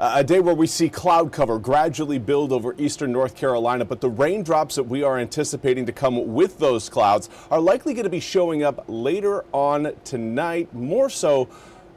A day where we see cloud cover gradually build over eastern North Carolina, but the raindrops that we are anticipating to come with those clouds are likely going to be showing up later on tonight, more so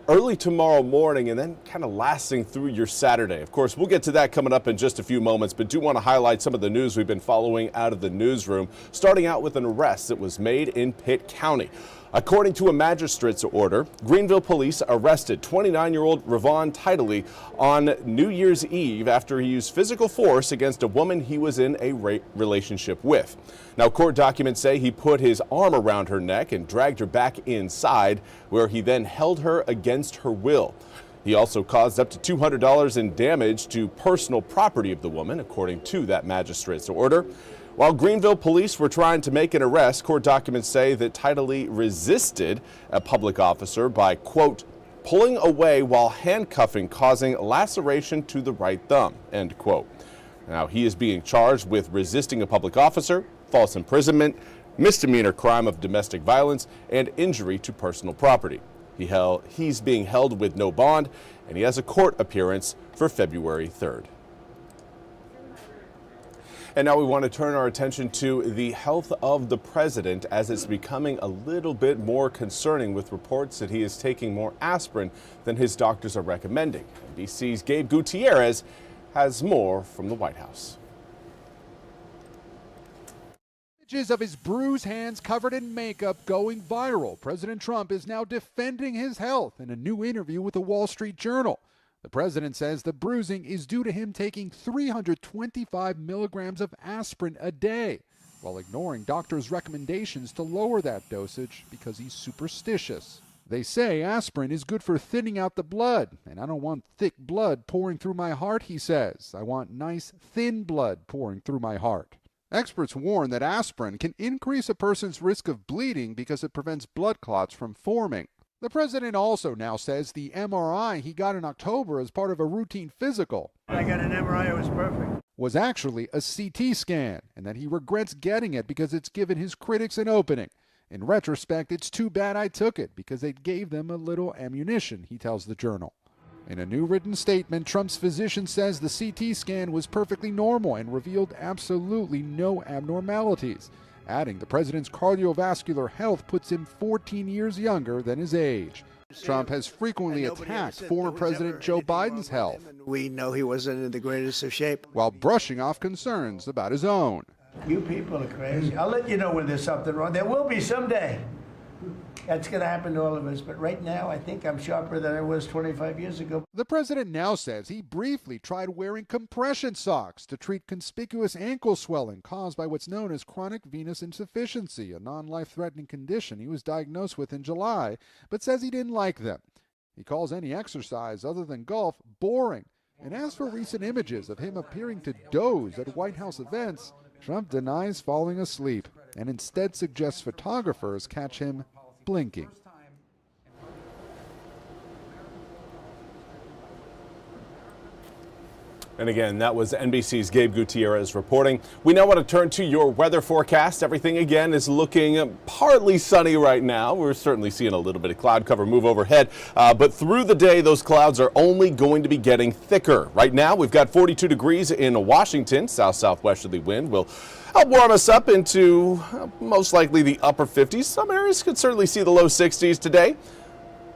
early tomorrow morning, and then kind of lasting through your Saturday. Of course, we'll get to that coming up in just a few moments, but do want to highlight some of the news we've been following out of the newsroom, starting out with an arrest that was made in Pitt County. According to a magistrate's order, Greenville police arrested 29-year-old Ravon Tidley on New Year's Eve after he used physical force against a woman he was in a relationship with. Now, court documents say he put his arm around her neck and dragged her back inside, where he then held her against her will. He also caused up to $200 in damage to personal property of the woman, according to that magistrate's order. While Greenville police were trying to make an arrest, court documents say that Tidley resisted a public officer by, quote, pulling away while handcuffing, causing laceration to the right thumb, end quote. Now, he is being charged with resisting a public officer, false imprisonment, misdemeanor crime of domestic violence, and injury to personal property. He's being held with no bond, and he has a court appearance for February 3rd. And now we want to turn our attention to the health of the president, as it's becoming a little bit more concerning with reports that he is taking more aspirin than his doctors are recommending. NBC's Gabe Gutierrez has more from the White House. Images of his bruised hands covered in makeup going viral. President Trump is now defending his health in a new interview with the Wall Street Journal. The president says the bruising is due to him taking 325 milligrams of aspirin a day, while ignoring doctors' recommendations to lower that dosage because he's superstitious. They say aspirin is good for thinning out the blood, and I don't want thick blood pouring through my heart, he says. I want nice, thin blood pouring through my heart. Experts warn that aspirin can increase a person's risk of bleeding because it prevents blood clots from forming. The president also now says the MRI he got in October as part of a routine physical, I got an MRI, it was perfect, was actually a CT scan, and that he regrets getting it because it's given his critics an opening. In retrospect, it's too bad I took it because it gave them a little ammunition, he tells the Journal. In a new written statement, Trump's physician says the CT scan was perfectly normal and revealed absolutely no abnormalities, adding the president's cardiovascular health puts him 14 years younger than his age. Trump has frequently attacked former President Joe Biden's health. We know he wasn't in the greatest of shape, while brushing off concerns about his own. You people are crazy. I'll let you know when there's something wrong. There will be someday. That's going to happen to all of us. But right now, I think I'm sharper than I was 25 years ago. The president now says he briefly tried wearing compression socks to treat conspicuous ankle swelling caused by what's known as chronic venous insufficiency, a non-life-threatening condition he was diagnosed with in July, but says he didn't like them. He calls any exercise other than golf boring. And as for recent images of him appearing to doze at White House events, Trump denies falling asleep and instead suggests photographers catch him blinking. And again, that was NBC's Gabe Gutierrez reporting. We now want to turn to your weather forecast. Everything again is looking partly sunny right now. We're certainly seeing a little bit of cloud cover move overhead, but through the day, those clouds are only going to be getting thicker. Right now, we've got 42 degrees in Washington. South-southwesterly wind will help warm us up into most likely the upper 50s. Some areas could certainly see the low 60s today.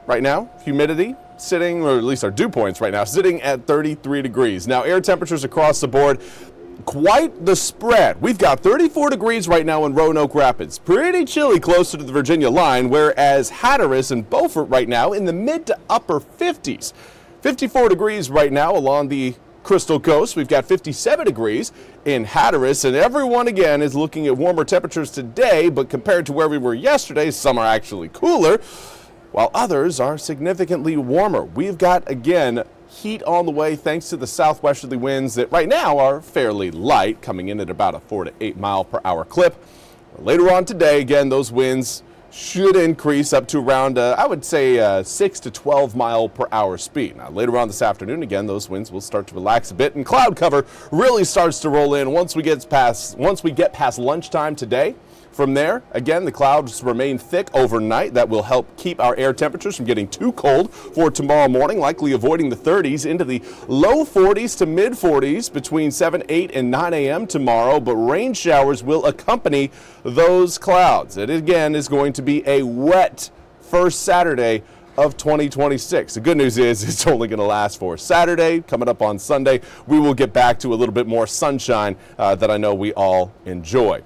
Right now, humidity sitting, or at least our dew points right now, sitting at 33 degrees. Now, air temperatures across the board, quite the spread. We've got 34 degrees right now in Roanoke Rapids. Pretty chilly closer to the Virginia line, whereas Hatteras and Beaufort right now in the mid to upper 50s. 54 degrees right now along the Crystal Coast. We've got 57 degrees in Hatteras, and everyone again is looking at warmer temperatures today, but compared to where we were yesterday, some are actually cooler, while others are significantly warmer. We've got, again, heat on the way thanks to the southwesterly winds that right now are fairly light, coming in at about a 4 to 8 mile per hour clip. Later on today, again, those winds should increase up to around, I would say, 6 to 12 mile per hour speed. Now, later on this afternoon, again, those winds will start to relax a bit, and cloud cover really starts to roll in once we get past lunchtime today. From there, again, the clouds remain thick overnight. That will help keep our air temperatures from getting too cold for tomorrow morning, likely avoiding the 30s into the low 40s to mid 40s between 7, 8, and 9 a.m. tomorrow, but rain showers will accompany those clouds. It, again, is going to be a wet first Saturday of 2026. The good news is it's only going to last for Saturday. Coming up on Sunday, we will get back to a little bit more sunshine that I know we all enjoy.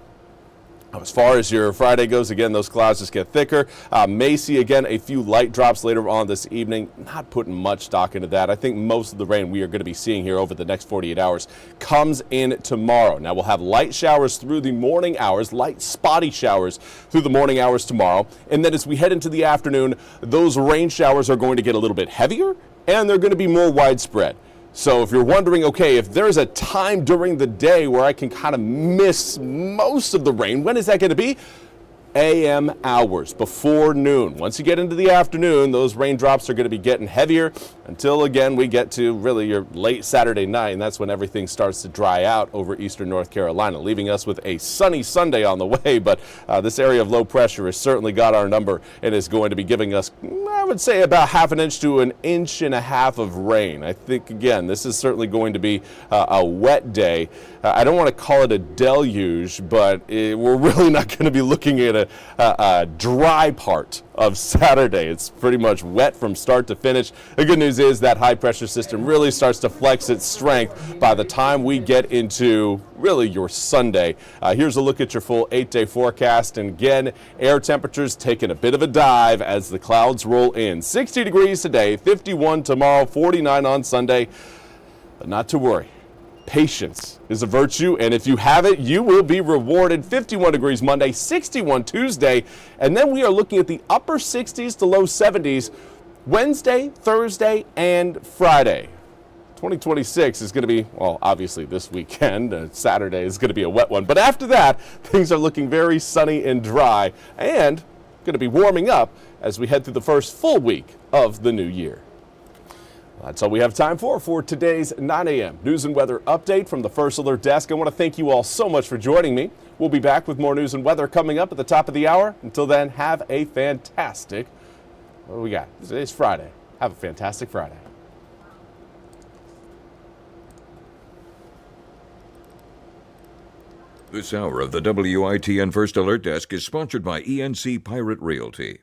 As far as your Friday goes, again, those clouds just get thicker. May see, again, a few light drops later on this evening. Not putting much stock into that. I think most of the rain we are going to be seeing here over the next 48 hours comes in tomorrow. Now, we'll have light showers through the morning hours, light spotty showers through the morning hours tomorrow. And then as we head into the afternoon, those rain showers are going to get a little bit heavier, and they're going to be more widespread. So if you're wondering, okay, if there's a time during the day where I can kind of miss most of the rain, when is that going to be? AM hours, before noon. Once you get into the afternoon, those raindrops are going to be getting heavier until, again, we get to really your late Saturday night, and that's when everything starts to dry out over eastern North Carolina, leaving us with a sunny Sunday on the way. But this area of low pressure has certainly got our number and is going to be giving us, I would say, about half an inch to an inch and a half of rain. I think, again, this is certainly going to be a wet day. I don't want to call it a deluge, but we're really not going to be looking at a dry part of Saturday. It's pretty much wet from start to finish. The good news is that high pressure system really starts to flex its strength by the time we get into really your Sunday. Here's a look at your full 8-day forecast, and again, air temperatures taking a bit of a dive as the clouds roll in. 60 degrees today, 51 tomorrow, 49 on Sunday, but not to worry. Patience is a virtue, and if you have it, you will be rewarded. 51 degrees Monday, 61 Tuesday, and then we are looking at the upper 60s to low 70s Wednesday, Thursday, and Friday. 2026 is going to be, well, obviously this weekend. Saturday is going to be a wet one, but after that, things are looking very sunny and dry, and going to be warming up as we head through the first full week of the new year. That's all we have time for today's 9 a.m. news and weather update from the First Alert Desk. I want to thank you all so much for joining me. We'll be back with more news and weather coming up at the top of the hour. Until then, have a fantastic, what do we got? Today's Friday. Have a fantastic Friday. This hour of the WITN First Alert Desk is sponsored by ENC Pirate Realty.